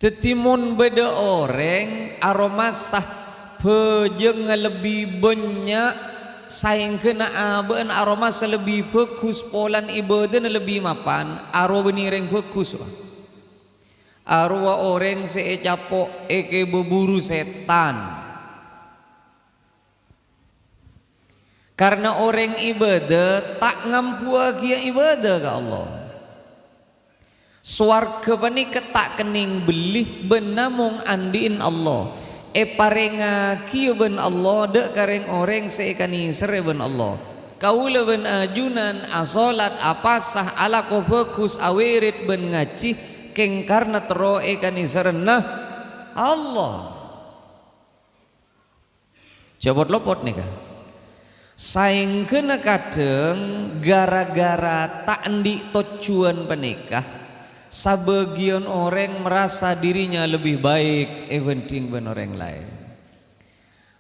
tetimun beda orang aroma sah pejeng lebih banyak saing kena aben aroma selebih fokus polan ibadah lebih mapan arwah benireng fokus arwah orang seecapok eke berburu setan karena orang ibadah tak ngampu kia ibadah ke Allah swarga panika tak kening belih benamung andiin Allah parenga kieu ben Allah dek kareng orang seekani sere ben Allah kaula ben ajunan asolat apasah ala ko fokus awirit ben ngaci keng karena tero ekani serena Allah jabot lopot nih kan saing kena kadeng gara-gara tak endi tujuan penikah sebagian orang merasa dirinya lebih baik eventing ben orang lain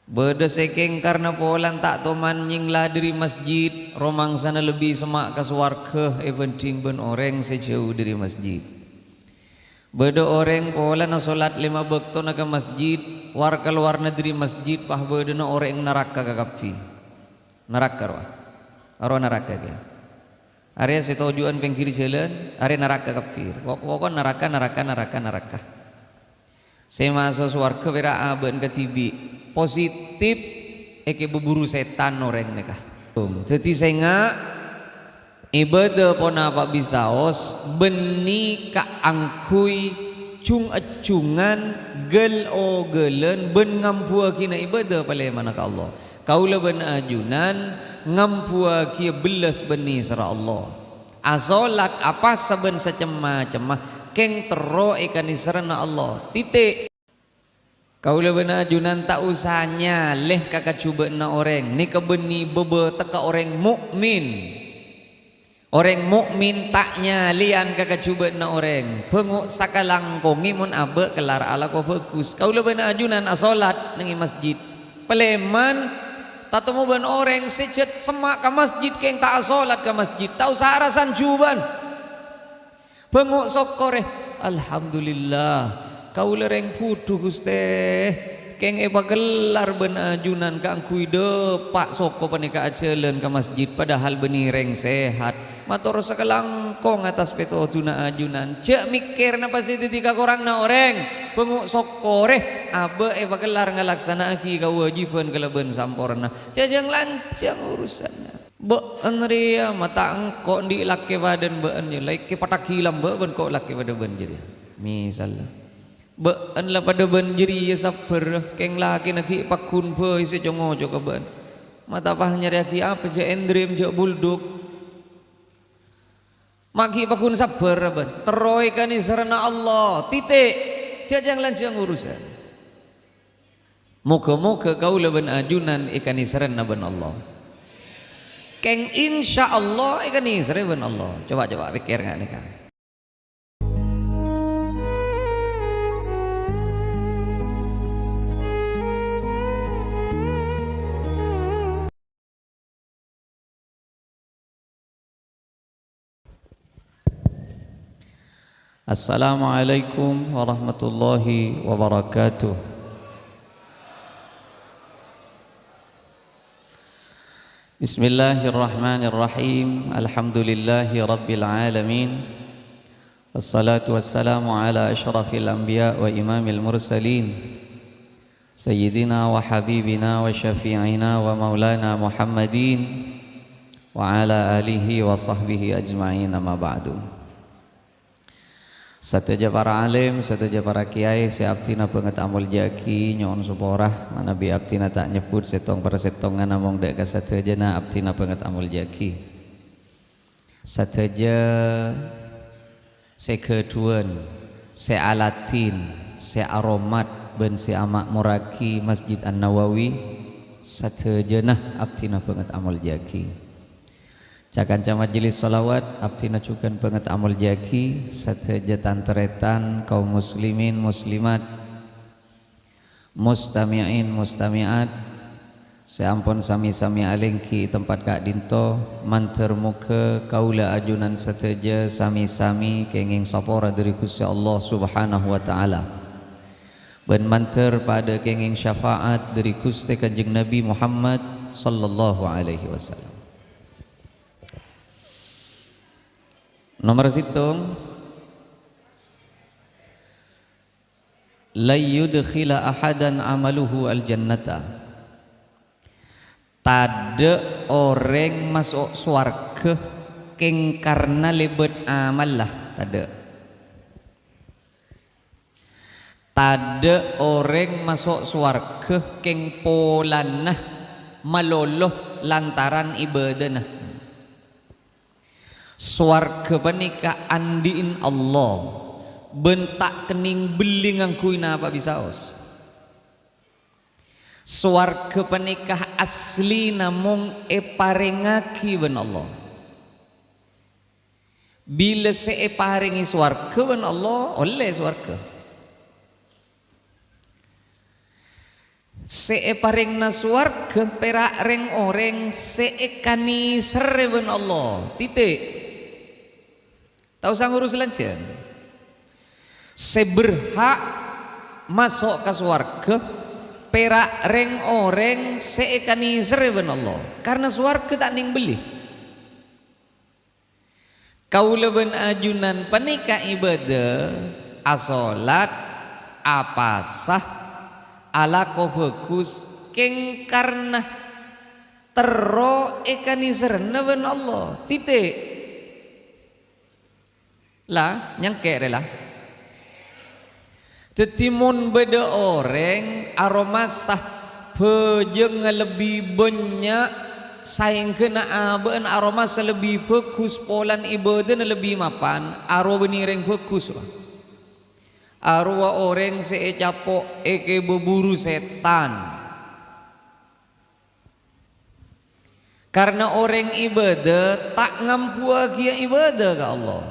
beda sekeng karena polan tak toman nyinglah dari masjid romang sana lebih semak ke swarga eventing ben orang sejauh dari masjid beda orang polan salat 5 waktu ke masjid war keluar negeri masjid pah beda orang neraka ke kafi neraka roh neraka dia area setujuan pengkiri jalan area neraka kafir pokok neraka saya masuk swarga bera aben ketibi positif eke berburu setan orang nekah jadi saya nggak ibadah pon apa bisa os beni ka angkui cung acungan gel o gelen ben ngampua kina ibadah pale mana ka Allah kaula ben ajunan ngampua kia belas beni sera Allah asolat apa saben secemah-cemah keng tero ikan serana Allah titik kaula ben ajunan tak usahnya leh kakak cuba na orang ni kebeni bebe teka orang mukmin taknya lian kakak cuba na orang penguk sakalang kongimun abe kelar ala ko fokus kaula ben ajunan asolat nengi masjid peleman tak temu ban orang sejet semak ke masjid keng tak salat ke masjid tahu sarasan juban bengok sokore alhamdulillah kau lereng putu guste keng gelar ben ajunan ka angkui depak soko panika acelen ke masjid padahal benireng sehat mator sakalangkong atas peto tuna ajunan cek mikir napa sih ketika korang na orang penguk sokore abe gelar ngalaksana aki kewajiban keleben sampurna jajang lancang urusannya beun ria mata engkau di laki badan beun je laki patakilam beun kok laki pada ben jadi misalnya beun lah pada ben jadi ya sabar keng laki naki pakun pe isi congo jo ben mata pah nyari aki apa je endrim je bulduk maki pakun sabar ben teroi kani serana Allah titik jajang lancang urusan moga-moga kaula ben ajunan ikan serana ben Allah keng insya Allah ikan serana ben Allah coba pikir nggak nih kan Assalamualaikum warahmatullahi wabarakatuh. Bismillahirrahmanirrahim. Alhamdulillahi rabbil alamin. Wassalatu wassalamu ala asyrafil anbiya wa imamil mursalin Sayyidina wa habibina wa syafi'ina wa maulana Muhammadin wa ala alihi wa sahbihi ajma'in amma ba'du. Sateja para alim, sateja para kiai, si abtina penget amul jaki nyon suporah mana bi abtina tak nyebut setong para setongan among dek ka sateja na abtina penget amul jaki. Sateja se keduan, se alatin, se aromat ben se amak muraki Masjid An-Nawawi sateja nah abtina penget amul jaki. Cakanca majelis salawat abtina cukan penget amul jaki sateja tanteretan kaum muslimin muslimat mustami'in mustami'at Seampun sami-sami alengki tempat Kak Dinto manter muka kaula ajunan seteja sami-sami kenging sapora dari Gusti Allah Subhanahu wa taala. Ben manter pada kenging syafaat dari Gusti Kanjeng Nabi Muhammad sallallahu alaihi wasallam. Nomor situng la yudkhila ahadan amaluhu al-jannata. Tade orang masuk swarga keng karena lebet amal lah, tade orang masuk swarga keng polanah maloloh lantaran ibadah. Swarga panika andiin Allah bentak kening beling angkuina apa bisa os. Swarga panikah asli namung eparengaki ben Allah. Bila seeparingi swarga ben Allah oleh swarga. Seeparingna swarga perak reng oreng seekani sere ben Allah. Titik. Tahu sang urus lancen. Seberhak masuk ke swarga perak reng oreng seekani sereben Allah karena swarga tak ning beli. Kaula ben ajunan panika ibadah asolat apasah ala bagus keng karena tero ekani serena ben Allah titik lah nyangke rela. Tetimun beda orang aroma sah pejeng lebih banyak saing kena aben aroma selebih fokus polan ibadah lebih mapan arwah benireng fokus arwah orang seecapok eke berburu setan karena orang ibadah tak ngampu agia ibadah ke Allah.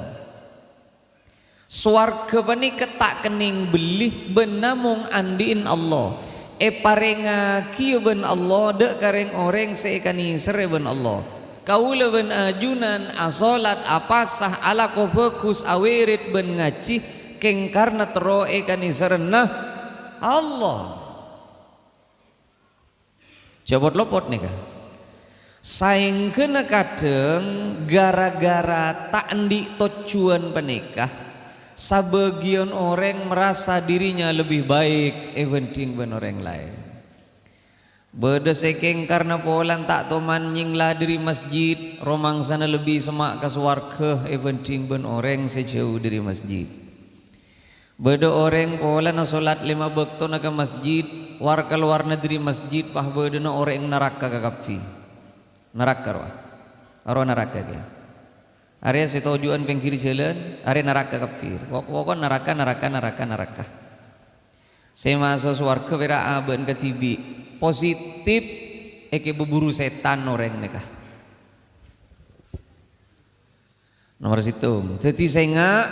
Swarga panika tak kening belih benamung andiin Allah parenga kieu ben Allah dek kareng oreng seekani sere ben Allah kaula ben ajunan asolat apasah ala ko fokus awirit ben ngaci keng karena tero ekani serena Allah jabot lopot nih kah saing kena kadeng gara-gara tak endi tujuan penikah. Sebagian orang merasa dirinya lebih baik eventing ben orang lain. Beda sekeng karena polan tak toman nyinglah dari masjid romang sana lebih semak ke swarga eventing ben orang sejauh dari masjid. Beda orang polan salat 5 waktu ke masjid warga luar negeri masjid pah beda na orang neraka ke kafi. Neraka arwah neraka dia. Area setujuan pengkiri jalan, area neraka kafir. Pokok neraka. Saya masuk swarga pera aben ke tibi positif, eke berburu setan orang nekah. Nomor situ. Jadi saya nggak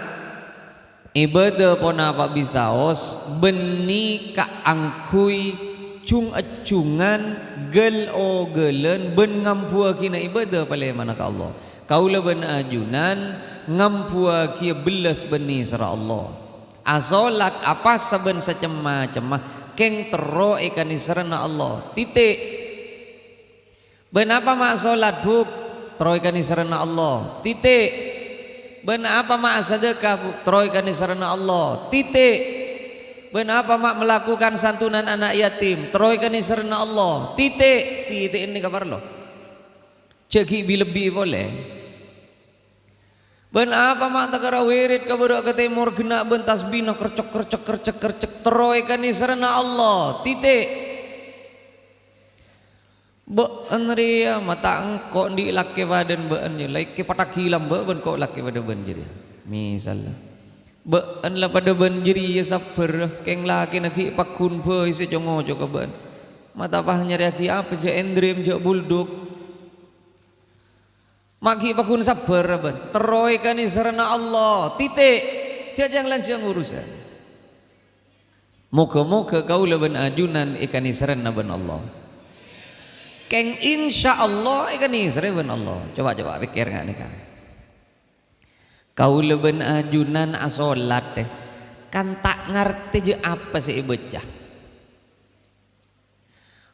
ibadah pun apa bisa os beni ka angkui cung acungan gel o gelen ben ngampua kina ibadah pale mana ka Allah. Kaula ben ajunan ngampua kia belas beni sera Allah asolat apa saben secemah-cemah keng tero ikan serena Allah titik ben apa mak solat buk tero ikan serena Allah titik ben apa mak sedekah buk tero ikan serena Allah titik ben apa mak melakukan santunan anak yatim tero ikan serena Allah titik ini kabar lo cegi lebih boleh. Ben apa mak tagara wirid kabudak ke timur kena ben tasbih kercek teroy kan serena Allah titik. Be anria mata engkau di laki badan be anje laki patak hilam be ben kau laki pada banjiri. Misalnya be anla pada banjiri ya sabar keng laki naki pakun be isi congo jo ben. Mata pah nyari aki apa je endrim je bulduk. Maki pakun sabar ben teroy kan serena Allah titik jajang lancang urusan moga-moga kaula ben ajunan ikan serena ben Allah keng insya Allah ikan isreven Allah. Coba pikir nggak nih kan? Kau leben ajunan asolat deh, kan tak ngerti je apa sih bocah.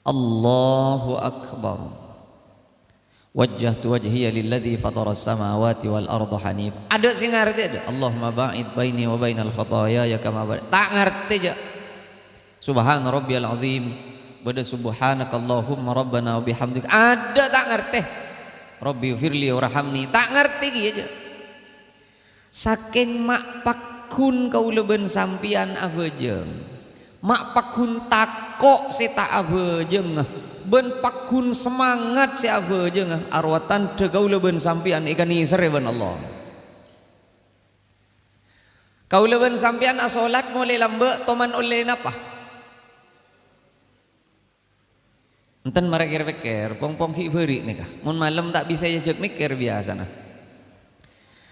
Allahu Akbar. Wajjahtu wajhiya lilladzi fataras samawati wal arda hanif. Ada sih ngerti ada. Allahumma ba'id baini wa bainal khataaya ya kama ba'id. Tak ngerti je. Subhana rabbiyal azim. Bada subhanakallahumma rabbana wa bihamdik. Ada tak ngerti. Rabbi firli warhamni. Tak ngerti aja. Saking mak pakun kau leben sampian abejeng. Mak pakun takok si tak abejeng. Ben pakun semangat si abejeng. Arwatan de kau leben sampian ikan isar ben Allah. Kau leben sampian asolat mulai lambe toman oleh napa? Enten mereka pikir, pong ki beri nih kah? Mun malam tak bisa jejak mikir biasa nah.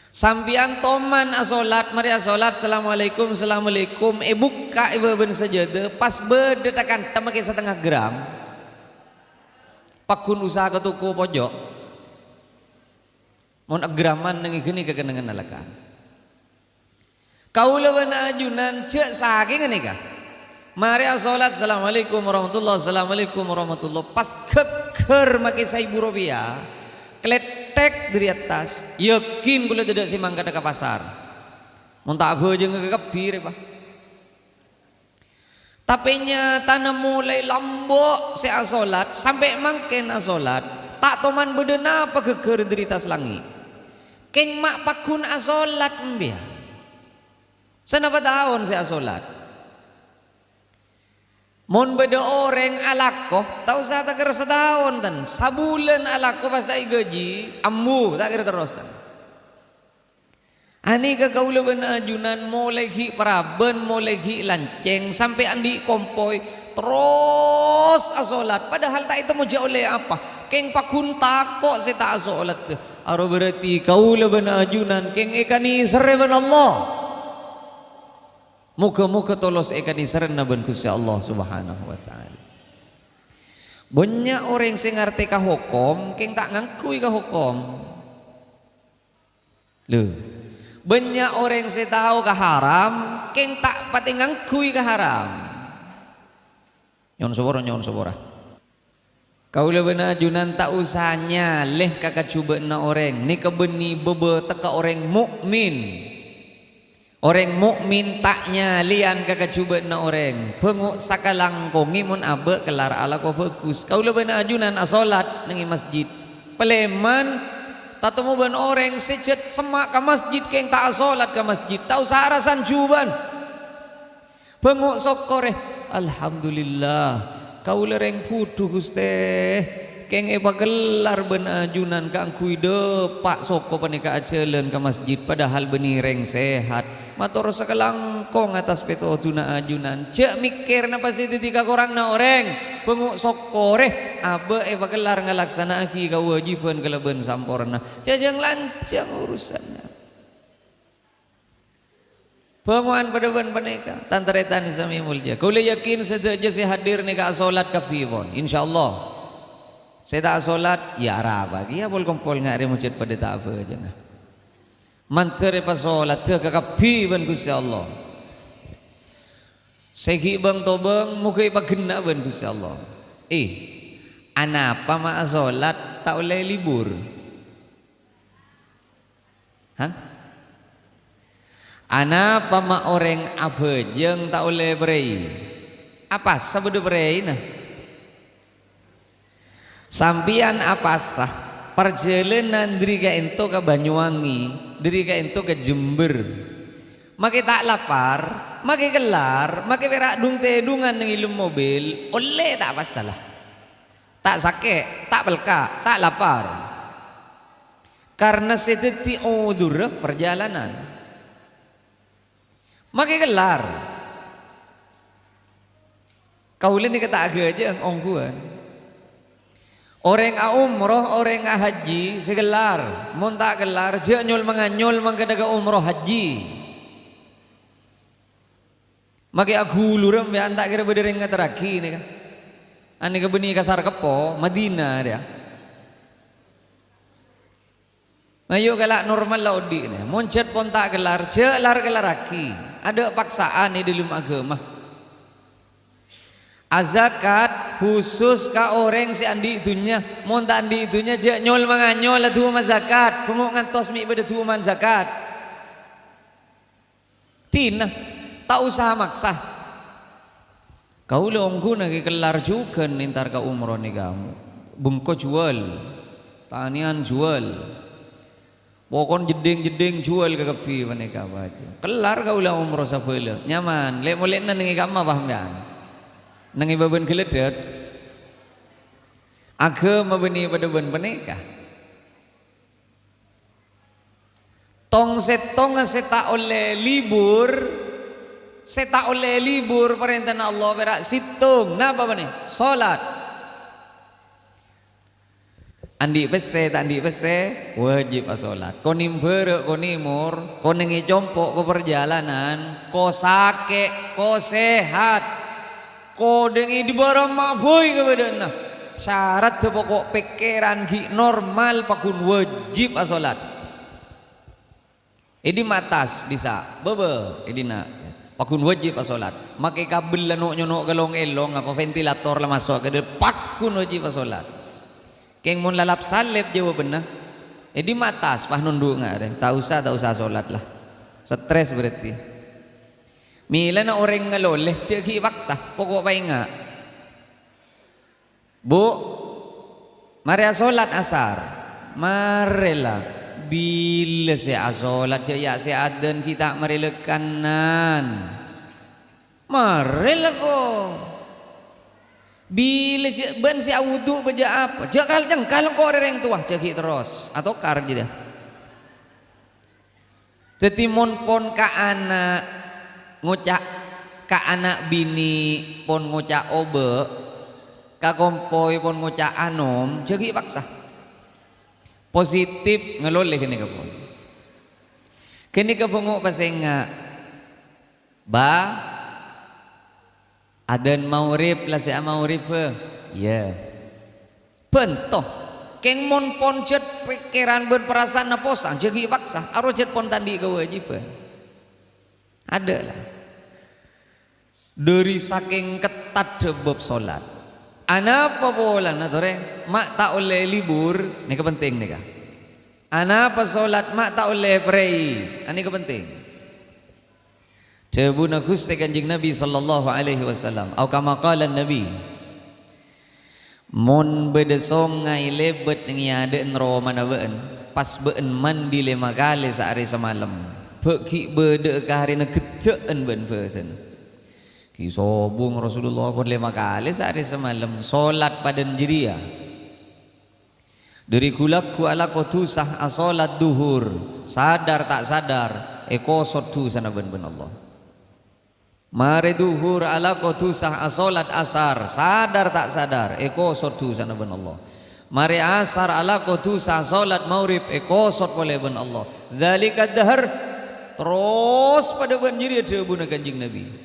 Sampian toman asolat, mari asolat, assalamualaikum, assalamualaikum. Buka ibu ben sajadah, pas bedetakan tamake 1/2 gram. Pakun usaha ke tuku pojok. Mun agraman nengi geni kekenangan alaka. Kau lawan ajunan cek saking nih kah? Mari asolat, assalamualaikum warahmatullah, assalamualaikum warahmatullah. Pas keker make 1000 rupiah, kletek dari atas, yakin gula tidak si mangga ke pasar. Muntah abu aja nggak kebir pak. Tapi nyata mulai lambok si asolat sampai mangken asolat tak toman bedena apa keker dari tas langit. Keng mak pakun asolat mbia. Senapa tahun si asolat? Mon beda orang alako, tahu saya tak kira setahun tan, sabulan alako pas tak gaji, ambu tak kira terus tan. Ani ke kau leben ajunan mulai gi paraben, mulai gi lanceng sampai andi kompoi terus asolat. Padahal tak itu mau oleh apa? Keng pakun takok si tak asolat. Aro berarti kau leben ajunan keng ekani sereben Allah. Muka-muka tolos ikan isran naban Gusti Allah Subhanahu wa taala. Banyak orang sing ngerti ka hukum, keng tak ngakui ka hukum. Loh. Banyak orang sing tahu ka haram, keng tak pati ngakui ka haram. Nyon sobora. Kaula beuna ajunan tak usahanya leh kakak cuba na orang, ni kebeni bebe teka orang mukmin. Orang mukmin taknya lian kakak cuba na orang penguk sakalang kongi mun abe kelar ala ko bagus. Kau leben ajunan asolat nengi masjid peleman tatemu ban orang sejet semak ke masjid keng tak asolat ke masjid tahu sarasan juban penguk sokore alhamdulillah kau lereng putu Guste keng gelar ben ajunan kang kuide pak soko panika acelen ke masjid padahal benireng sehat matur sakalangkong atas peto tuna ajunan cek mikir napa sih titika korang na orang penguk sokore abe gelar ngalaksana aki kewajiban keleben sampurna jajang lancang urusannya penguan pada ben paneka tantaretan sami mulja kau yakin sedaja si hadir nih ka salat ka pibon insyaallah saya tak solat ya arah bagi ya bol kompol ngari masjid pada tak apa aja nah mantere pas solat ke kapi ban Gusti Allah segi bang tobang muka ipa gena ban Gusti Allah anapa ma solat tak oleh libur hah anapa ma orang abejeng tak oleh berei apa sabedo berei nah sampian apa sah perjalanan dari ka ento ke Banyuwangi dari ka ento ke Jember make tak lapar make gelar make perak dung tedungan ng ilum mobil oleh tak masalah tak sakit tak belka tak lapar karena sedeti udur perjalanan make gelar kaulin ni kata aga aja ang ongguan orang umroh, orang haji segelar, mun tak gelar, je nyol manganyol mangkadaga umroh haji. Maki aku luram ya tak kira bedereng ngataraki ni kan. Ani kebeni kasar kepo Madinah dia. Mayu galak normal lah odi ni. Muncet pun tak gelar, gelar laki. Ada paksaan di dalam agama. Azakat khusus ka orang si andi itunya, mon tak andi itunya je nyol manganyol lah tu zakat. Pengok ngantos mi pada tu man zakat. Tina tak usah maksa. Kau longgu nagi kelar juga nintar ka umroh ni kamu. Bungko jual, tanian jual. Pokon jeding jual ke kapi mereka baca. Kelar kau lah umroh sapela. Nyaman. Lek molek nan nengi kamma paham dan. Nengi baben keledek. Agama beni pada ben peneka. Tong setong seta oleh libur. Seta oleh libur perintah Allah berak situng. Napa bani? Salat. Andi pese tak andi pese wajib asolat. Kau nimber, kau nimur, kau nengi compok, kau perjalanan, kau sakit, kau sehat, kau dengi di barang mabui kepada nah. Syarat tu pokok pikiran ki normal pakun wajib asolat. Ini matas bisa, bebe, ini nak. Pakun wajib asolat. Makai kabel lah nyonok galong elong apa ventilator lah masuk ke depan. Pakun wajib asolat. Keng mun lalap salib jawab benar. Di matas pah nunduk ngare. Tak usah solat lah. Stres berarti. Mila na orang ngaloleh ceki paksa pokok painga. Bu, mari solat asar. Marilah. Bila saya solat ya saya adan kita mari kanan. Marilah kok. Bila ben si wudu baca apa? Jakal jengkal kau orang tua cekik terus atau kar je dah. Tetimon pon ka anak ngocak ka anak bini pon ngocak obe ka kompoi pon ngocak anom cekik paksa. Positif ngeloleh kini kapon. Kini kapongok pasenga ba adan maurib lah saya maurib ya bentoh keng mon poncet pikiran berperasaan naposan jadi paksa arojet pon tadi kewajiban ada lah dari saking ketat debab solat anak apa bola natore mak tak oleh libur ini kepenting nih kah anak apa solat mak tak oleh prei ini kepenting. Cebuna Gusti Kanjeng Nabi sallallahu alaihi wasallam atau kama qala Nabi mun bedesong ngai lebet ngiade enro mana beun pas beun mandi 5 kali sehari semalam beki bede ka harina gedeen ben beten ki sobung Rasulullah pun 5 kali sehari semalam salat padan jiria dari kulaku ala kotusah asolat duhur sadar tak sadar ekosot tu sana ben Allah. Mari duhur ala kotusah asolat asar sadar tak sadar ekosot tu sana ben Allah. Mari asar ala kotusah asolat maurib ekosot boleh ben Allah. Zalika dahar terus pada ben jiri ada Kanjeng Nabi.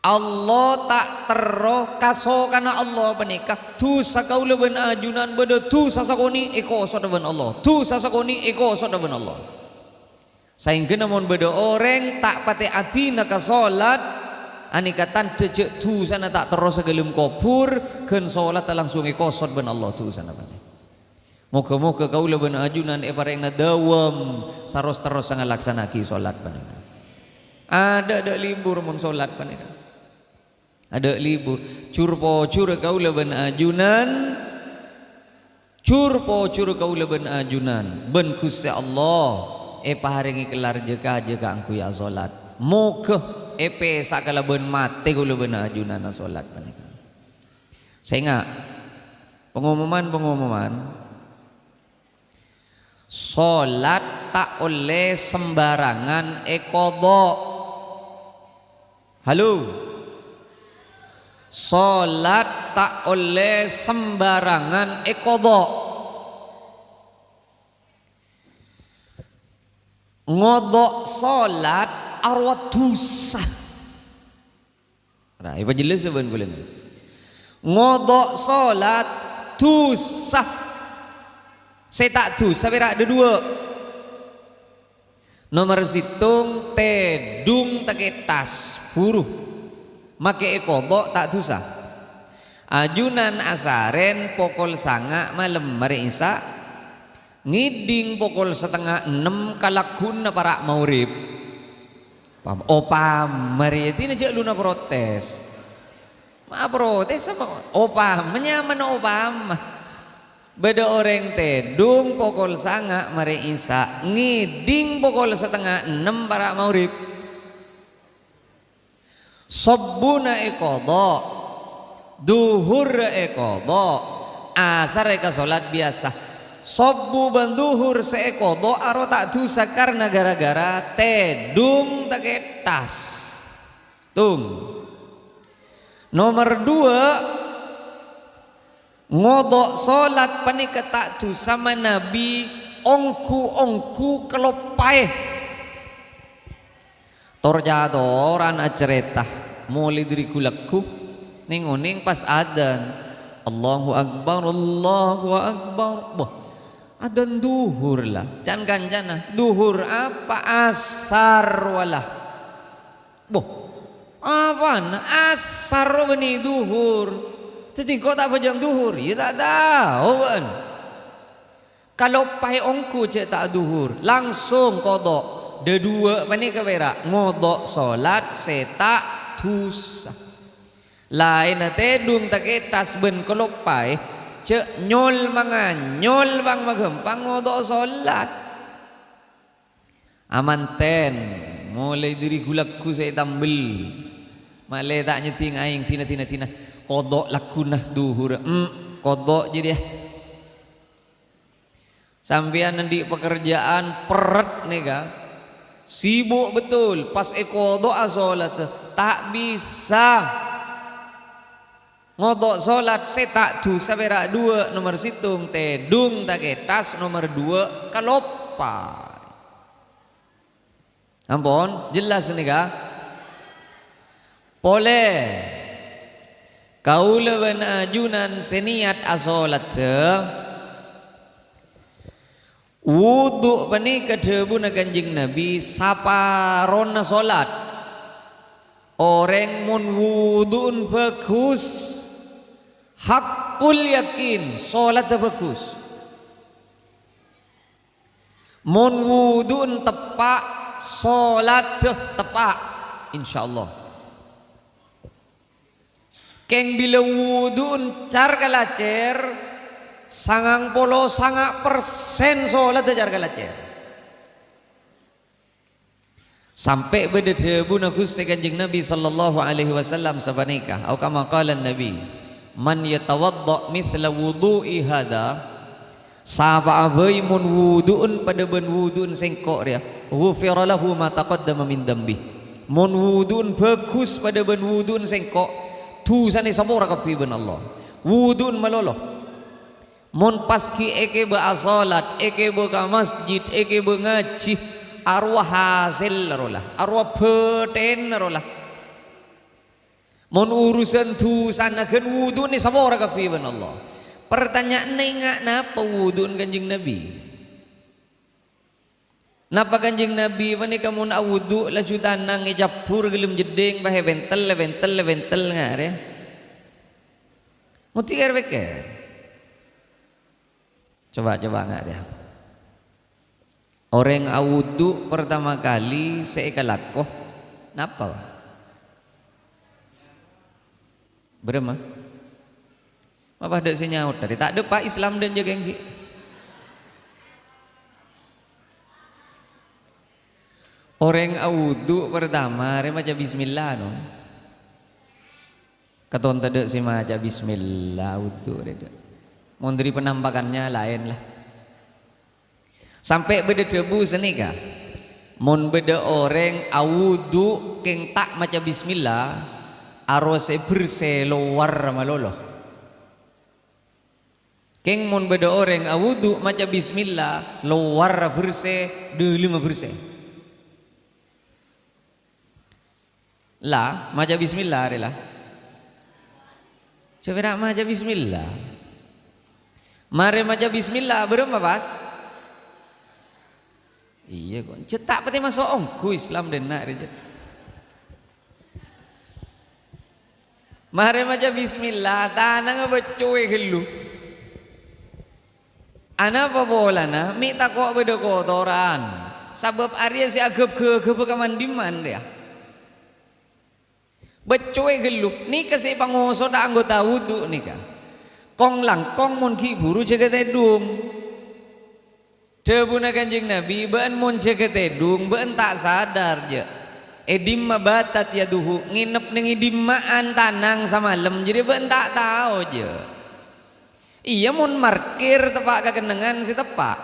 Allah tak teroh kaso kana Allah penikah tu sakaula ben ajunan beda tu sasakoni ekosot ben Allah. Tu sasakoni ekosot ben Allah. Sehingga namun beda orang tak pati hati nak solat anikatan dejek tu sana tak terus segelum kopur ken solat langsung ikosot ben Allah tu sana banyak. Moga-moga kau ben ajunan pareng na dawam saros terus sangat laksanaki solat banyak. Ada libur mun solat banyak. Ada libur curpo cur kau ben ajunan curpo cur kau ben ajunan ben Gusti Allah. Paharingi kelar jeka angku ya solat moga sakala ben mati kula ben ajunan solat panika. Sehingga pengumuman solat tak oleh sembarangan qadha. Halo. Solat tak oleh sembarangan qadha. Ngodok solat arwah dosa. Nah, ibu jelas sebenarnya. ngodok solat dosa. Saya tak dosa berak ada dua. Nomor situng tedung taketas buruh make kodok tak dosa. Ajunan asaren pokol sanga malam mari isa ngiding pokol setengah 6 kalakun na para maurib. Opam mari tina je luna protes. Ma protes sama opam menyaman opam. Beda orang tedung pokol sanga mari isa ngiding pokol setengah 6 para maurib. Sobbuna kodok, duhur kodok, asar salat biasa. Sobbu banduhur sekodok aro tak dosa karena gara-gara tedung take tas. Tung. Nomor 2, ngodok solat panika tak dosa sama Nabi ongku kelopai. Torjadoran acerita mulai dari kulaku ning pas adan Allahu Akbar boh adan duhur lah can ganjana duhur apa asar walah boh apa asar beni duhur jadi kau tak pajang duhur ya tak tahu kan kalau pai ongku cek tak duhur langsung kodok de dua pani kawera ngodok solat setak dosa lain tedung take tas ben kelopai cek nyol mangan nyol bang magempang ngodok solat amanten mulai dari gulakku saya tambel malai tak nyeting aing tina kodok lakunah duhur kodok jadi sampean nanti pekerjaan peret nega sibuk betul pas doa solat tak bisa ngodok solat setak dosa berak 2 nomor situng tedung taketas nomor 2 kalopai ampun jelas nih kah pole kaula wana ajunan seniat asolat wudu pani kedebu na kanjing Nabi saparona solat orang mun wudun bagus hakul yakin solat bagus mun wudun tepak solat tepak insyaallah keng bila wudun car kalacer 90% solat ajar kalacer sampai beda debu na Gusti Kanjeng Nabi sallallahu alaihi wasallam sabanika atau kama qala Nabi man yatawadda mithla wudu'i hada sapa abai mun wudu'un pada ben wudu'un sengkok dia ghufira lahu ma taqaddama min dambi mun wudu'un bagus pada ben wudu'un sengkok dosane sabora kapi ben Allah wudu'un maloloh mun paski eke ba asolat eke ba ka masjid eke ba ngaji arwah hasil rolah arwah beten rolah mun urusan dusanakeun wudu ni sabora ka fi Allah pertanyaan ingat napa wudu kanjing Nabi napa kanjing Nabi mani kamun wudu la jutanang ngejapur gelem jeding bahe bentel ngare muti erweke coba enggak dia orang awudu pertama kali seekalakoh napa berema apa ada senyaut tadi tak ada Pak Islam dan jaga enggi orang awudu pertama remaja bismillah no katon tadi si maja bismillah awudu reda mondri penampakannya lain lah sampai beda debu senika mon beda orang awudu keng tak maca bismillah arose berse luar malolo keng mon beda orang awudu maca bismillah luar berse 5 berse lah maca bismillah rela Coba nak maca bismillah. Mari maca bismillah berapa pas? Iya kok. Cetak peti masuk ongku Islam dan nak rejat. Mari maca bismillah tanang becuy gelu. Ana apa bolana? Mi takok beda kotoran. Sebab Arya si agap ke kemandiman dia. Becuy gelu. Ni kasi pangoso da anggota wudu nih kah. Kong langkong mun ki buru jaga tedung. Debuna Kanjeng Nabi beun mun jaga tedung beun tak sadar je. Edim batat ya duhu nginep ning dimmaan tanang samalem jadi beun tak tahu je. Iya mun markir tepak kekenengan si tepak.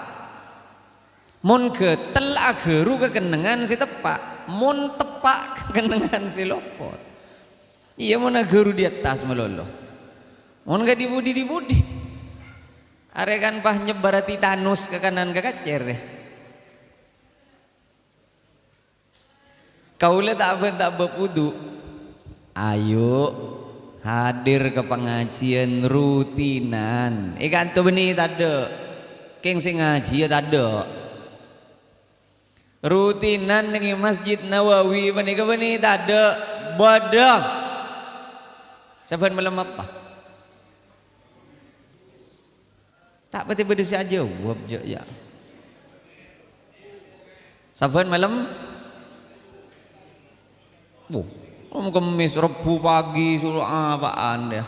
Mun getel ageru kekenengan si tepak. Mun tepak kekenengan si lopot. Iya mun ageru di atas melolo. Mun gak dibudi. Arekan pah nyebar titanus ke kanan ke kacer. Kaula tak berwudu. Ayo hadir ke pengajian rutinan. Ikan tu benih tak ada. Keng sing ngaji ya tak ada. Rutinan dengan Masjid Nawawi benih tak ada. Bodoh. Saban malam apa? Tak pati beda si aja jawab je ya. Saban malam. Om kemis Rebu pagi suruh apaan dia.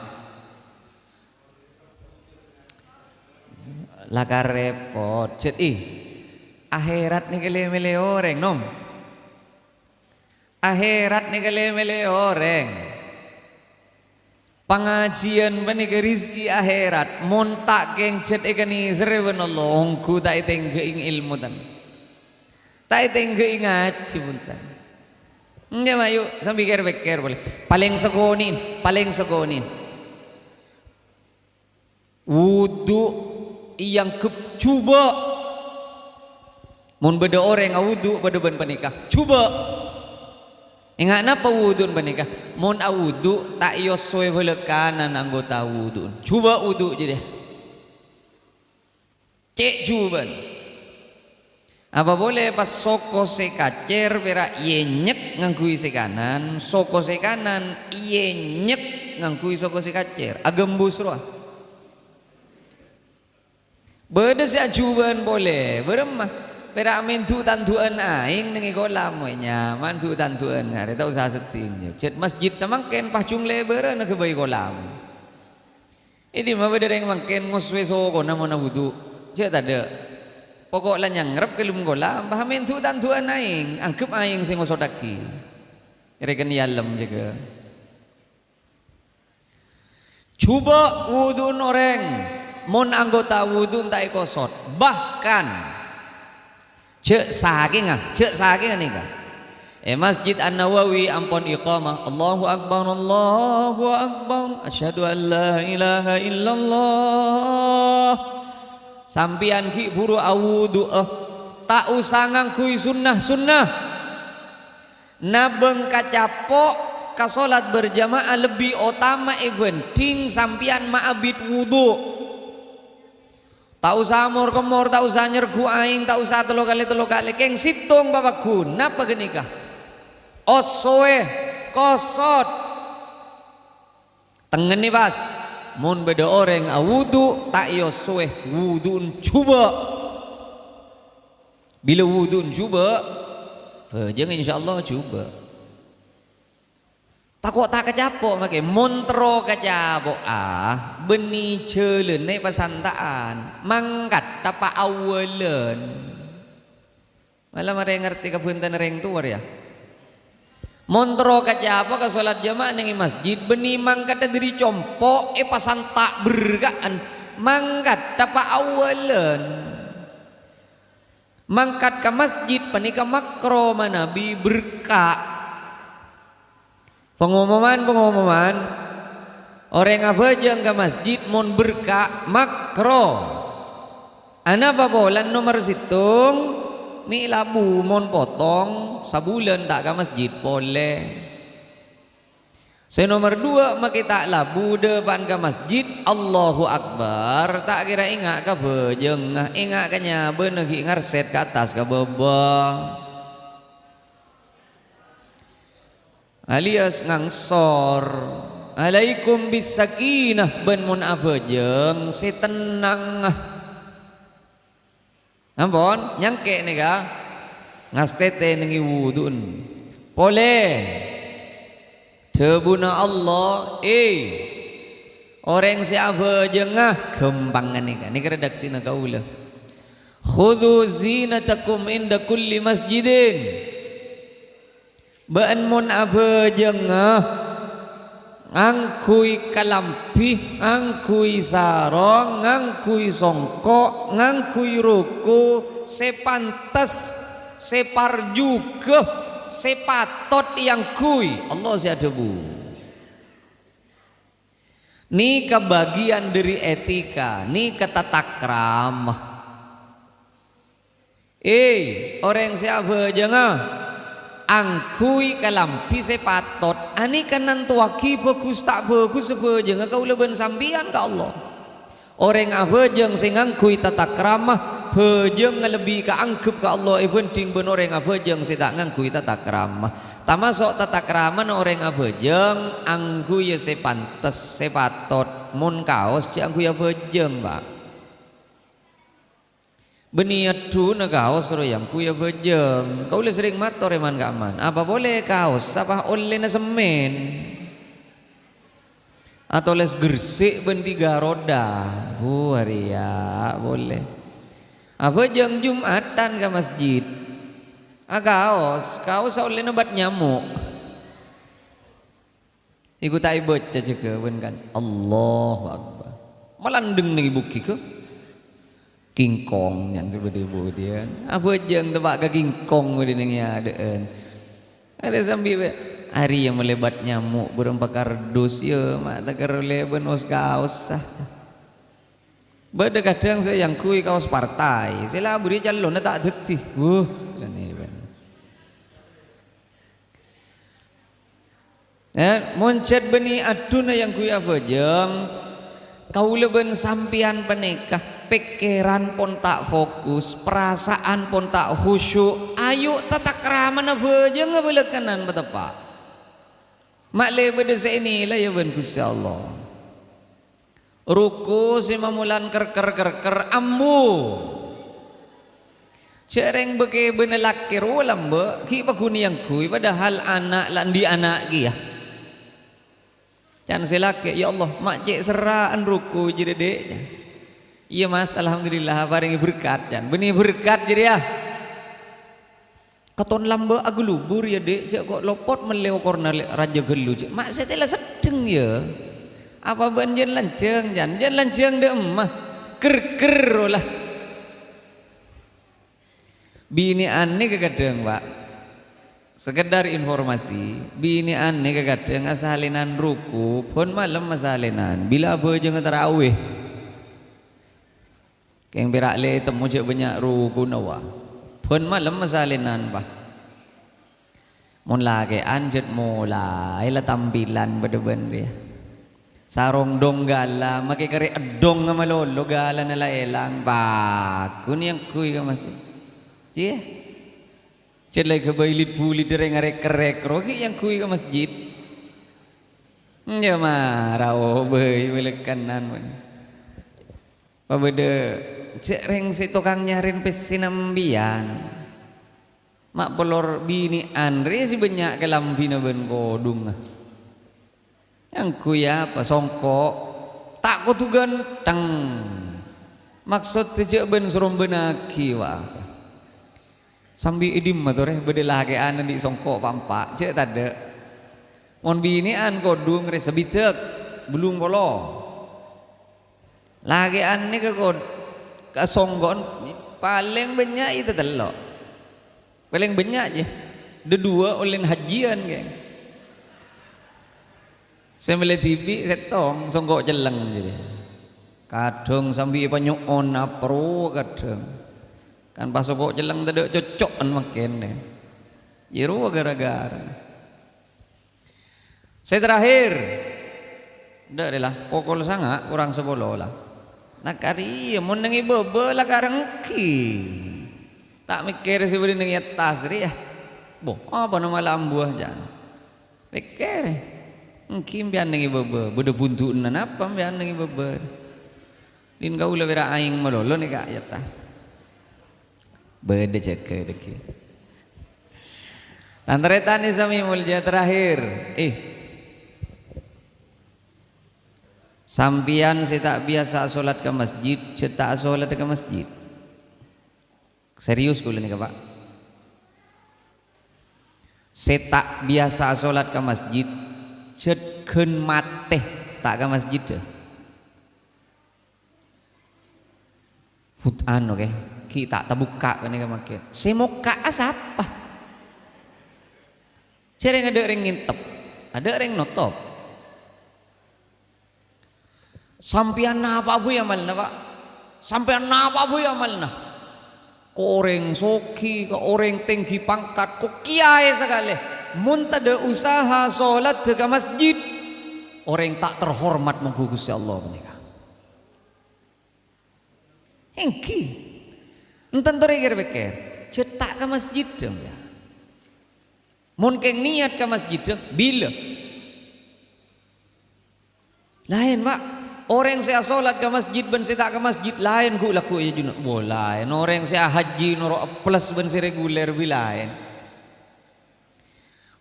Laka repot. Cet akhirat ni kele-mele orang nom. Akhirat ni kele-mele orang. Pengajian bani ke rizki akhirat. Mun tak keng cet ikani serewan Allah. Ongku tak iteng geing ilmu tan. Tak iteng geing ngaji pun tan. Enggak mayu sambil pikir boleh. Paling sekonin. Wudu yang coba. Mun beda orang wudu beda ban panikah. Coba. Ingat napa wudu panikah? Mun wudu tak yo soe kanan anggota wudu. Coba wudu je deh. Cek coba. Apa boleh pas soko se kacer berak yenyek ngangkui se kanan, soko se kanan yenyek ngangkui soko se kacer, agembus roh. Beda se ajuban boleh, beremah. Berak mentu tantuan aing nengi kolam nyaman tu tantuan ngare tak usah setingnya. Cet masjid samangken pas jungle beren ke bayi kolam. Ini mah beda yang mangken ngoswe soko namana wudu. Cet ada. Pokoknya nyangrep kelum kolam, pahamin tu tantuan aing, angkep aing sing ngosodaki. Reken yalem juga. Coba wudu noreng, mon anggota wudu tak ikosot. Bahkan cek saking nih kan. Masjid An Nawawi ampun iqamah. Allahu Akbar. Asyhadu an la ilaha illallah. Sampian ki buru awudu tak usah ngangkui sunnah nabeng kacapok ka salat berjamaah lebih utama penting sampian ma'abid wudu. Tak usah mor-kemor, tak usah nyergu aing, tak usah telo kali keng situng bapakku napa genika osoe kosot tengen nih pas. Mun beda orang wudu tak yo sueh wudun coba. Bila wudun coba, jangan insyaallah coba. Takut tak kecapok make montro kecapok beni ceuleun ne pasantaan mangkat tapa aweleun. Malah mare ngerti kapunten reng tuar ya. Montro kaca apa ke sholat jamaah nengi masjid beni mangkat diri compok pasan tak bergaan mangkat tapa awalan mangkat ke masjid panika makro manabi berkah pengumuman orang apa jang ke masjid mon berkah makro ana babolan nomor situng mi labu mon potong sabulan tak ke masjid boleh Saya nomor 2 makita labu depan ke masjid Allahu Akbar tak kira ingat ke bejeng ingat kanya benegi ngarset ke atas ke bebang alias ngangsor alaikum bisakinah ben mun abejeng setenang ampun nyangke nih ka ngastete nengi wudun boleh Tebuna Allah orang siapa jengah gempangan nih kan ini redaksi na kaula khudhu zinatakum inda kulli masjidin baan mun apa jengah ngangkui kalampi ngangkui sarong ngangkui songkok ngangkui ruku sepantas separ juga sepatot yang kui Allah siadebu ni kebagian dari etika ni ketata krama orang siapa jangan angkui kalampi sepatot ani kanan tuaki bagus tak bagus apa jangan kau leben sambian ke Allah orang apa jeng sing angkui tata krama bejeng lebih keangkep ke Allah penting ben orang apa jeng tak ngangkui tata krama tamasok tata krama orang apa jeng angku ya sepantes sepatot mun kaos cik angku ya bejeng pak beniat tu na kaos ro yang ku ya bejeng kau le sering mator eman kaman apa boleh kaos apa oleh na semen atau les gersik ben 3 roda waria boleh apa jeng Jumatan ke masjid kaos oleh nabat nyamuk ikut tak ibut caca ke kan Allahu Akbar melandeng nih buki ke kingkong yang seperti kemudian apa jeng tebak ke kingkong kemudian ada sambil hari yang melebat nyamuk berempat kardus ya mak tak kerleben kaos beda kadang saya yang kui kaos partai saya beri calon tak detik moncet beni aduna yang kui apa jeng kau leben sampian penikah pikiran pun tak fokus perasaan pun tak khusyuk ayo tata krama na bejeng ngebelekanan betepak mak lebe desa inilah ya ben Gusti Allah ruku si mamulan ker ambu cereng beke benelak kirulam be ki pakuni yang kui padahal anak landi anak ki ya can silake ya Allah mak cek seraan ruku jadi deknya iya mas alhamdulillah paringi berkat can benih berkat jadi ya katon lamba agu lubur ya dek cek kok lopot meleo korna raja gelu cek mak setela sedeng ya apa banjen lanceng jan lanceng de emah ker lah bini aneh kegadang pak sekedar informasi bini aneh kegadang asalinan ruku pun malam asalinan bila bejeng tarawih keng berak le temu cek banyak ruku nawa pun malam asalinan pak mun lagi anjet mulai lah tampilan beda-beda dia sarong dong gala makai kari edong sama lolo gala nala elang pak kun yang kui ka masih cie celai ke bailit pulit dereng arek kerek rogi yang kui ka masjid ya marah bay belekanan apa beda cereng si tukang nyarin pesinambian mak pelor bini andre si banyak kelambina ben kodung yang kuya apa songkok tak ko tu ganteng maksud tejak ben surum benaki wah sambil idim matore bedelah ke anak di songkok pampak cek tade mon bini an kodung re sebitek belum polo lagi an ni ke kod ke songgon paling banyak itu telok paling banyak aja dua oleh hajian geng saya melihat TV setong songgok jeleng jadi kadang sambil penyuon apro kadang kan pas songgok jeleng tidak cocokan makin deh jiru gara-gara Saya terakhir. Dah lah, pokok sangat kurang 10 lah. Nak kari mun nengi bebe lah kareng ki. Tak mikir si beri nengi atas ri ya. Boh, apa nama lambuah jangan. Mikir. Engki bian nengi bebe, bede puntunan apa bian nengi bebe. Din kau le bera aing melolo ni ka atas. Bede ceke deki. Tantretan ni sami mulja terakhir. Sampian saya tak biasa solat ke masjid, cetak solat ke masjid. Serius kula ni Pak. Saya tak biasa solat ke masjid, cetkeun mateh tak ke masjid deh. Hutan oke, kita tak buka kan ni makin. Saya mau ka siapa? Saya ada orang ngintep, ada orang notop. Sampian apa bu amal na Pak? Sampian apa bu amal na? Koreng soki, ke orang tinggi pangkat, kok kiai sekali. Mun tada usaha solat ke masjid, orang tak terhormat menggugus Allah menikah. Engki, enten tu pikir, cetak ke masjid dong ya. Mun keng niat ke masjid dong, bila? Lain Pak. Orang saya solat ke masjid ben saya tak ke masjid lain ku laku ya junuk boleh. Orang saya haji noro plus ben saya reguler bilain.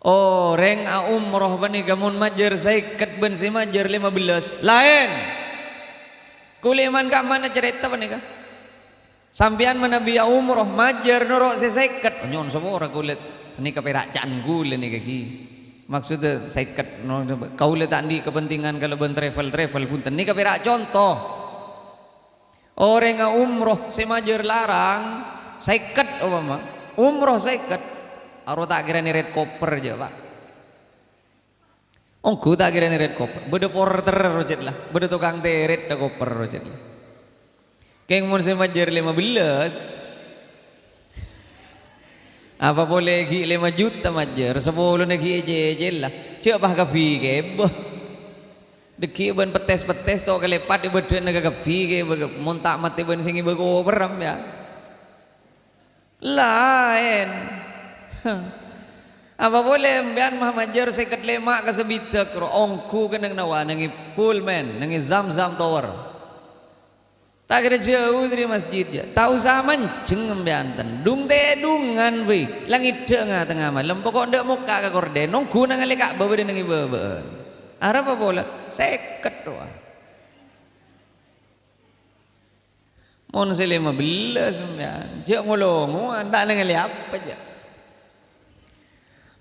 Orang umroh bani gamun majer saya ket ben saya majer 15 lain. Kuliman ka mana cerita bani ka? Sampian menabi umroh majer noro saya ket nyon semua orang kulit. Ini keperacaan kulit ni kaki. Maksudnya saya ket no, kau letak di kepentingan kalau ben travel pun ini keperak contoh orang umroh semajer larang saya ket apa umroh saya ket aro tak kira ni red koper aja Pak. Ongku tak kira ni red koper beda porter rojet lah beda tukang teret dah koper rojet lah keng mun semajer 15 apa boleh gi 5 juta majer 10 nagi eje lah cek bah kapi ke boh deki ben petes to kelepat di beden naga kapi ke montak mati ben singi bego beram ya lain apa boleh mbian mah majer seket lemak ke sebitek ongku kenang nawa nangi pool man nangi zam tower tak kira jauh dari masjid ya. Tahu sama mancing ngembianten. Dung tedungan we. Langit tengah malam. Pokok ndak muka ke korden. Nongku nang lekak bawa dan nangi bawa. Arab apa bola? Seket doa. Mon se 15 sembian. Jak ngolongo tak nang apa aja.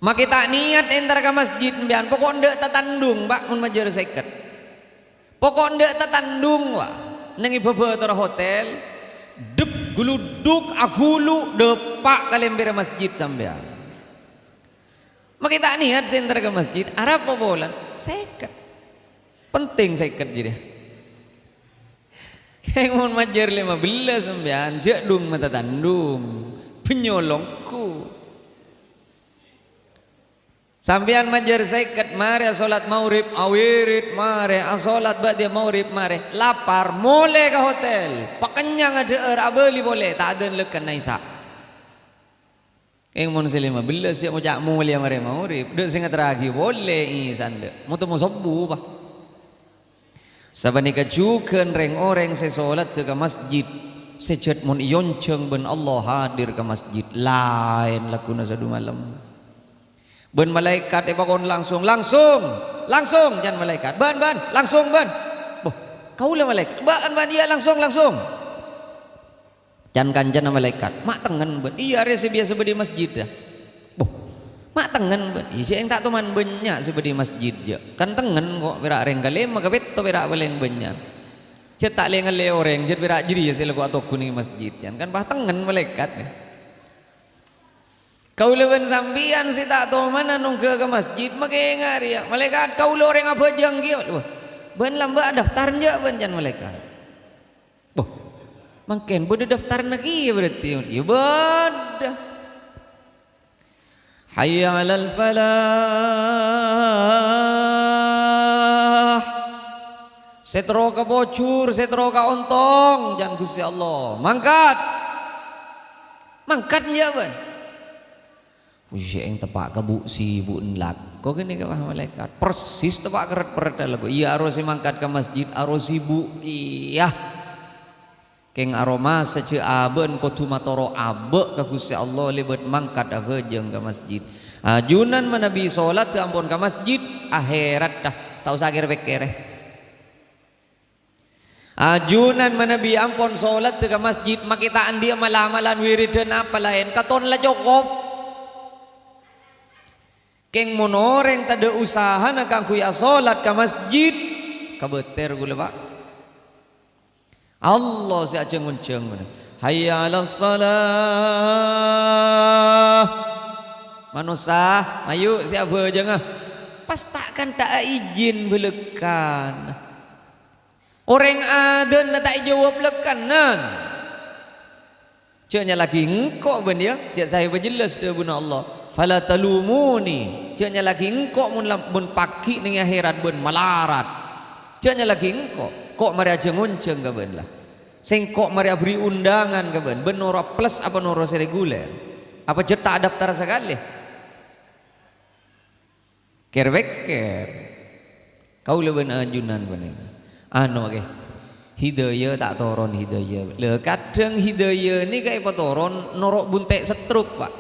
Maki tak niat entar ke masjid mbian. Pokok ndak tatandung Pak mun majer seket. Pokok ndak tatandung wah. Nengi bebe tora hotel dep guluduk agulu depak kalembera masjid sampean makita niat senter ke masjid arab apa bolan seket penting seket jadi kayak mau majer 15 sampean jak dung mata tandung penyolongku sampean majer seket mare salat maurib awirit mare salat ba'da maurib mare lapar mole ke hotel pakenyang ada abeli boleh tak ada lekan naisa eng mun 15 ya mo jak mole mare maurib dek sing teragi boleh isande mutu mo sobu bah sabani kajukeun reng oreng se salat ke masjid sejat mun ionceng ben Allah hadir ke masjid lain lakuna sadu malam ben malaikat epakon langsung jangan malaikat ban langsung ban boh kau lah malaikat ban iya langsung can kanjan malaikat mak tengen ban iya rese biasa di masjid dah boh mak tengen ban iya yang tak tuman banyak sebedi masjid ya kan tengen kok berak reng kali maka beto berak baleng banyak cetak lengan le orang jet berak jadi ya selaku atau kuning masjid kan bah tengen malaikat ya. Kau leban sambian si tak tahu mana nunggu ke masjid makai ngari ya malaikat kau le orang apa janggi ben lamba daftarnya ben jan malaikat boh mungkin bude daftar lagi berarti ya beda hayya 'alal falah setro ka bocur, setro ka ontong, jangan Gusti Allah. Mangkat ya ban. Yang tepak ke bu si bu enlak. Kok gini ke malaikat persis tepak keret peret lagu. Iya arosi mangkat ke masjid arosi bu iya. Keng aroma sece aben kotu matoro abe ke Gusti Allah lebet mangkat abe jeung ke masjid. Ajunan menabi salat teu ampun ke masjid akhirat dah tau sagir bekere. Ajunan menabi ampun salat teu ke masjid makitaan dia malamalan wiridan apa lain katon la cukup. Keng monoreng tada usaha na kang kuya salat ke masjid kabeter gula pak. Allah si aceng unceng mana. Hayya 'alas salah. Manusia, ayo siapa jangan. Pas takkan tak izin belekan. Orang adan tak jawab lekanan. Caknya lagi engkau ben ya. Cak saya berjelas dia buna Allah. Fala talumuni. Caknya lagi engkau mun paki ning akhirat ben malarat. Caknya lagi engkau. Kok mari aja ngonceng ka ben lah. Sing kok mari beri undangan ka ben. Ben nora plus apa nora reguler. Apa cetak daftar sekali? Kerbeker. Kau leben ajunan ben. Anu ke. Hidayah tak toron hidayah. Le kadang hidayah ni kayak apa toron norok buntek setruk pak.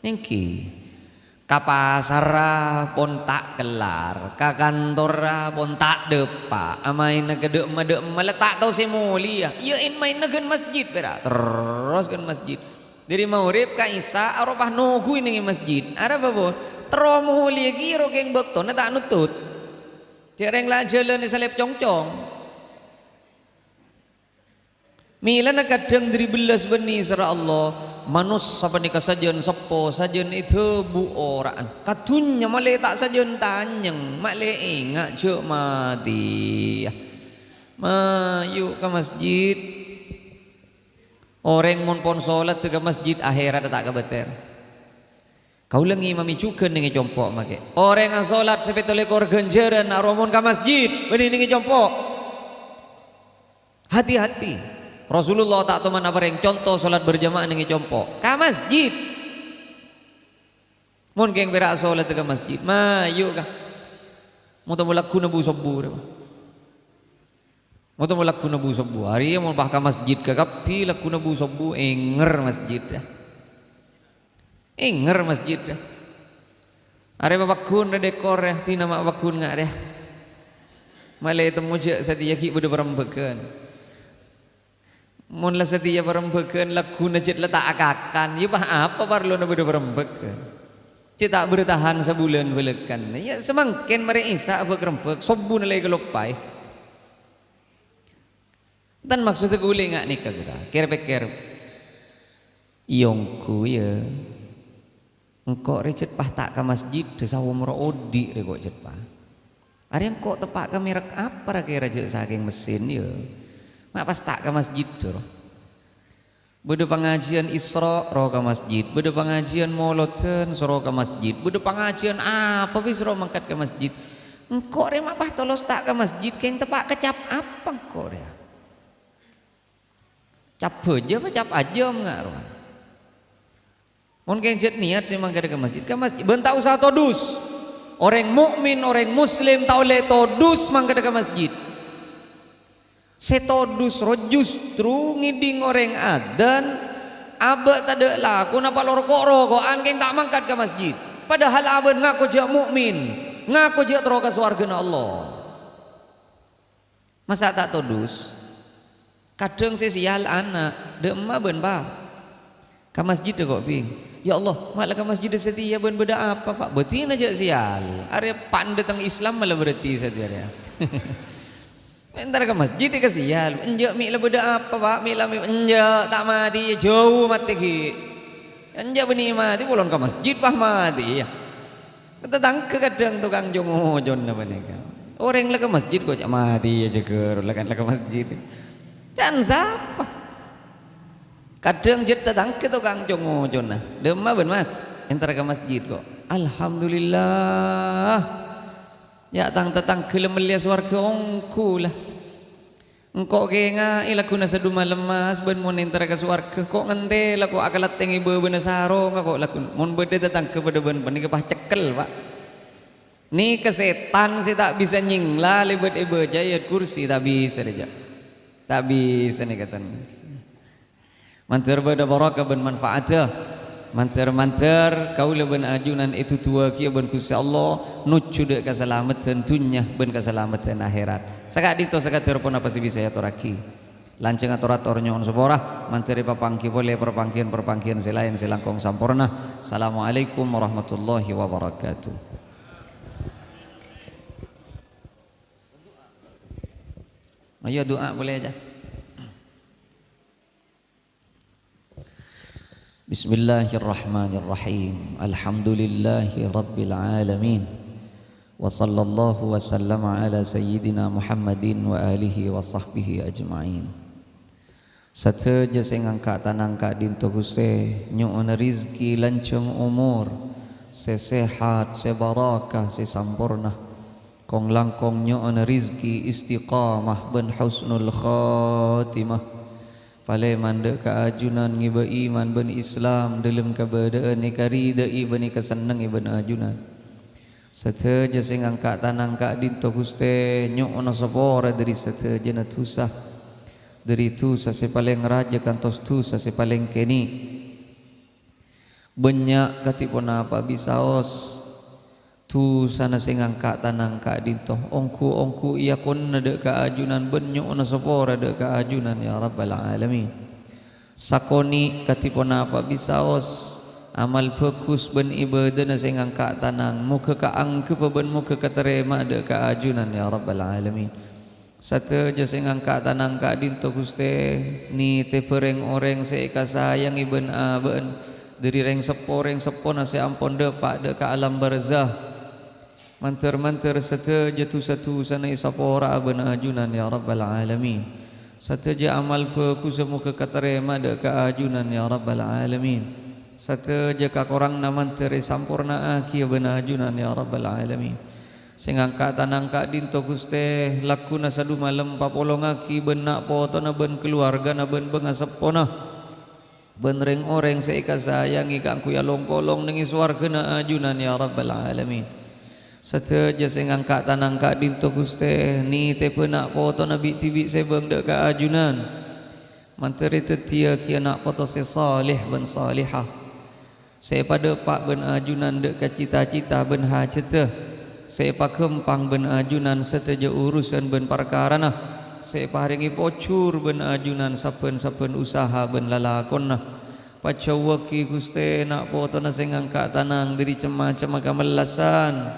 Nengki. Ka pasar pun tak kelar, ka kantor pun tak depak. Amain gede meletak tau semulia. Ya in main gen masjid pera. Terus gen masjid. Dari maurib ka Isa arupah nunggu ini masjid. Ada apa? Terus mulia giro keng bekton tak nutut. Cereng lah jalan salep congcong. Mila nak kadang dari belas beni sera Allah. Manus apa nikah sajen sepo sajen itu bu orang katunya malai tak sajen tanyeng malai ingat cuk mati yuk ke masjid orang mun pon solat ke masjid akhirat tak kebeter kau lengi mami juga nengi compok make orang yang solat sepetole kor genjeran aromon ke masjid beni nengi compok hati-hati. Rasulullah tak teman apa yang contoh solat berjamaah nengi compok ke masjid. Mun keng berak solat ke masjid, yuk kah? Mau tamu laku nabu sobu, mau tamu laku nabu sobu. Hari mau bah ke masjid ke kapi laku nabu sobu enger masjid dah, enger masjid dah. Hari babakun ada dekor ya, tina mak bakun ngak dah. Malai temu je setia ki budak berambekan. Mun la setia berembekan lagu najit letak akakan ya bah apa perlu na beda berembekan cita bertahan sebulan belekan ya semangkin mari Isa berembek sobu nilai kelopai dan maksudnya gue ngak nikah kita kira-kira iongku ya engkau recet pah tak ke masjid desa umroh odi rekok cet pah ada yang kok tepak ke merek apa kira je saking mesin ya mak pas tak ke masjid tuh. Beda pengajian Isra roh ke masjid, beda pengajian Mauludan suruh ke masjid, beda pengajian apa wis suruh mangkat ke masjid. Engkau re mak pas tolos tak ke masjid keng tepak kecap apa engkau re? Cap aja apa cap aja enggak roh. Mun keng jet niat sih mangkat ke masjid ben tak usah todus. Orang mukmin, orang muslim tau le todus mangkat ke masjid. Setodus roh justru ngiding orang adan abad tada laku napa rokok-rokokan keng tak mangkat ke masjid padahal abad ngaku je mukmin ngaku je teroka swargana Allah masa tak todus kadang sesial anak de emak ben ba ke masjid kok ping ya Allah malah ke masjid setia ben beda apa pak betin aja sial are pan datang Islam malah berarti setia entar ke masjid ke sial enjak mi lah beda apa pak mi lah enjak tak mati jauh mati ki enjak beni mati pulang ke masjid pah mati ya tetang kadang tukang jongo jon apa neka orang lah ke masjid kok mati ya jeger lah kan lah ke masjid jangan siapa kadang jet tetang ke tukang jongo jon nah demah ben mas entar ke masjid kok alhamdulillah Ya tang tetang kelemelia swarga ongku lah. Engkau kenga ila kuna saduma lemas ben mon enter ka swarga kok ngente lah kok akalat tengi be ben sarong kok lakun mon bede datang ke bede ben panik pah cekel Pak. Ni kesetan sih tak bisa nyingla lebet ebe jayat kursi tak bisa aja. Tak bisa nih kata. Manter beda barakah ben manfaatnya. Manter kau ben ajunan itu tua kia ben Gusti Allah nucu dek keselamatan dunya ben keselamatan akhirat. Sakat dito sakat telepon apa sih bisa ya toraki. Lanceng ator nyon sepora manteri papangki boleh perpangkian selain selangkong sampurna. Assalamualaikum warahmatullahi wabarakatuh. Ayo doa boleh aja. Bismillahirrahmanirrahim. Alhamdulillahi rabbil alamin. Wa sallallahu wa sallama ala sayyidina Muhammadin wa alihi wa sahbihi ajma'in. Sateja sing angkat tanangka dinto Gusti nyuun rizki lancung umur sesehat sebarakah sesampurna kong langkong nyuun rizki istiqamah ben husnul khatimah. Palai mandek keajunan ngiba iman ben Islam dalam keberadaan nikari dai ben keseneng ben ajunan. Sateja sing angkat tanangka dinto Gusti nyuun sapora dari sateja natusah. Dari tusa si paling raja kantos tusa si paling keni. Banyak katipun apa bisaos tu sana sing angkat tanangka dinto ongku iya kun dek kaajunan benyo na sopora dek kaajunan ya rabbal alamin. Sakoni katipun apa bisaos amal fokus ben ibadah na sing angkat tanang muka kaangke ben muka katerima dek kaajunan ya rabbal alamin. Sateja sing angkat tanangka dinto Gusti ni tepereng oreng seika sayang iben aben dari reng sepona se ampon depak dek ka alam barzah. Manter sateja tu satu sana isapora aben ajunan ya rabbal alamin. Sateja amal fokus muka katerima dek kaajunan ya rabbal alamin. Sateja ka korang na manter sampurna aki aben ajunan ya rabbal alamin. Sing angkat tanangka dinto Gusti lakuna sadu malam papolong aki ben nak poto na ben keluarga na ben bengasepona ben reng oreng seika sayangi kangku ya longkolong nengi swarga na ajunan ya rabbal alamin. Sateja sing angkat tanangka dinto Gusti ni tepe nak poto na tibi sebeng dek ka ajunan. Manteri tetia kia nak poto se salih ben salihah. Saya pada pak ben ajunan dek ka cita-cita ben hajatah. Saya pakempang ben ajunan seteja urusan ben perkarana. Saya paringi pocur ben ajunan saben usaha ben lalakonna. Pacawaki Gusti nak poto na sing angkat tanang diri cema-cema kamelasan.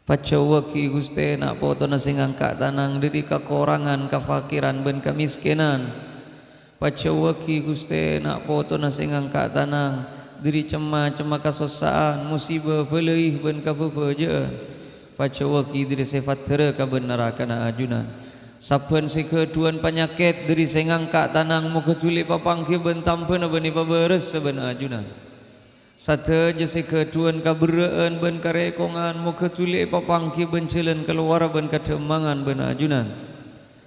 Pacawaki Gusti nak poto na sing angkat tanang diri kakorangan kafakiran ben kemiskinan. Pacawaki Gusti nak poto na sing angkat tanang diri cema kasosaan musibah pelih ben kapepeja. Pacawaki diri sifat cera ka ben neraka na ajunan. Saben sikeduan penyakit diri sing angkat tanang muka culi papangki ben tampen ben ipaberes ben ajunan. Sateja sikeduan kaberaan ben karekongan muka culi papangki ben celen keluar ben kademangan ben ajunan.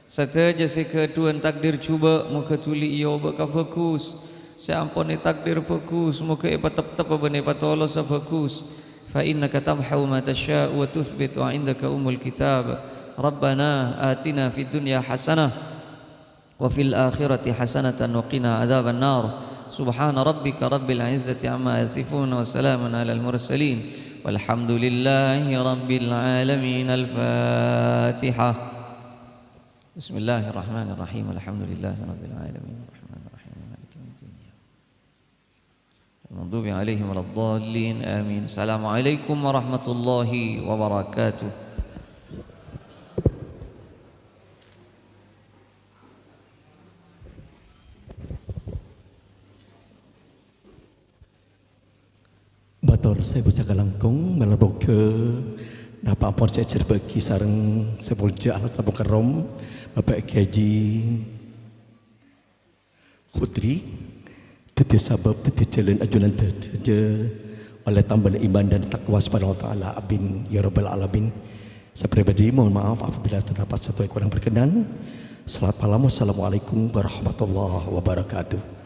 Sateja sikeduan takdir cuba muka culi iyo beka fokus. Seampun takdir fokus muka ipa tep bani patolos fokus. Fa innaka tamhu ma tasha' wa tuthbitu 'indaka umul kitab. Rabbana atina fid dunya hasanah wa fil akhirati hasanatan wa qina adzaban nar. Subhana rabbika rabbil izzati amma yasifun wa salamun alal mursalin walhamdulillahi rabbil alamin. Al-Fatihah. Bismillahirrahmanirrahim. Alhamdulillahi rabbil alamin. Maghdubi alaihim waladdallin. Amin. Assalamualaikum warahmatullahi wabarakatuh. Bator saya bocah kalangkong melebok ke napa ampun saya cerbeki sareng sepulja alat sabung kerom Bapak Haji Khudri tete sabab tete jalan ajunan tete oleh tambah iman dan takwa subhanahu wa ta'ala. Amin ya rabbal alamin. Saya pribadi mohon maaf apabila terdapat satu yang kurang berkenan. Selamat malam, wassalamualaikum warahmatullahi wabarakatuh.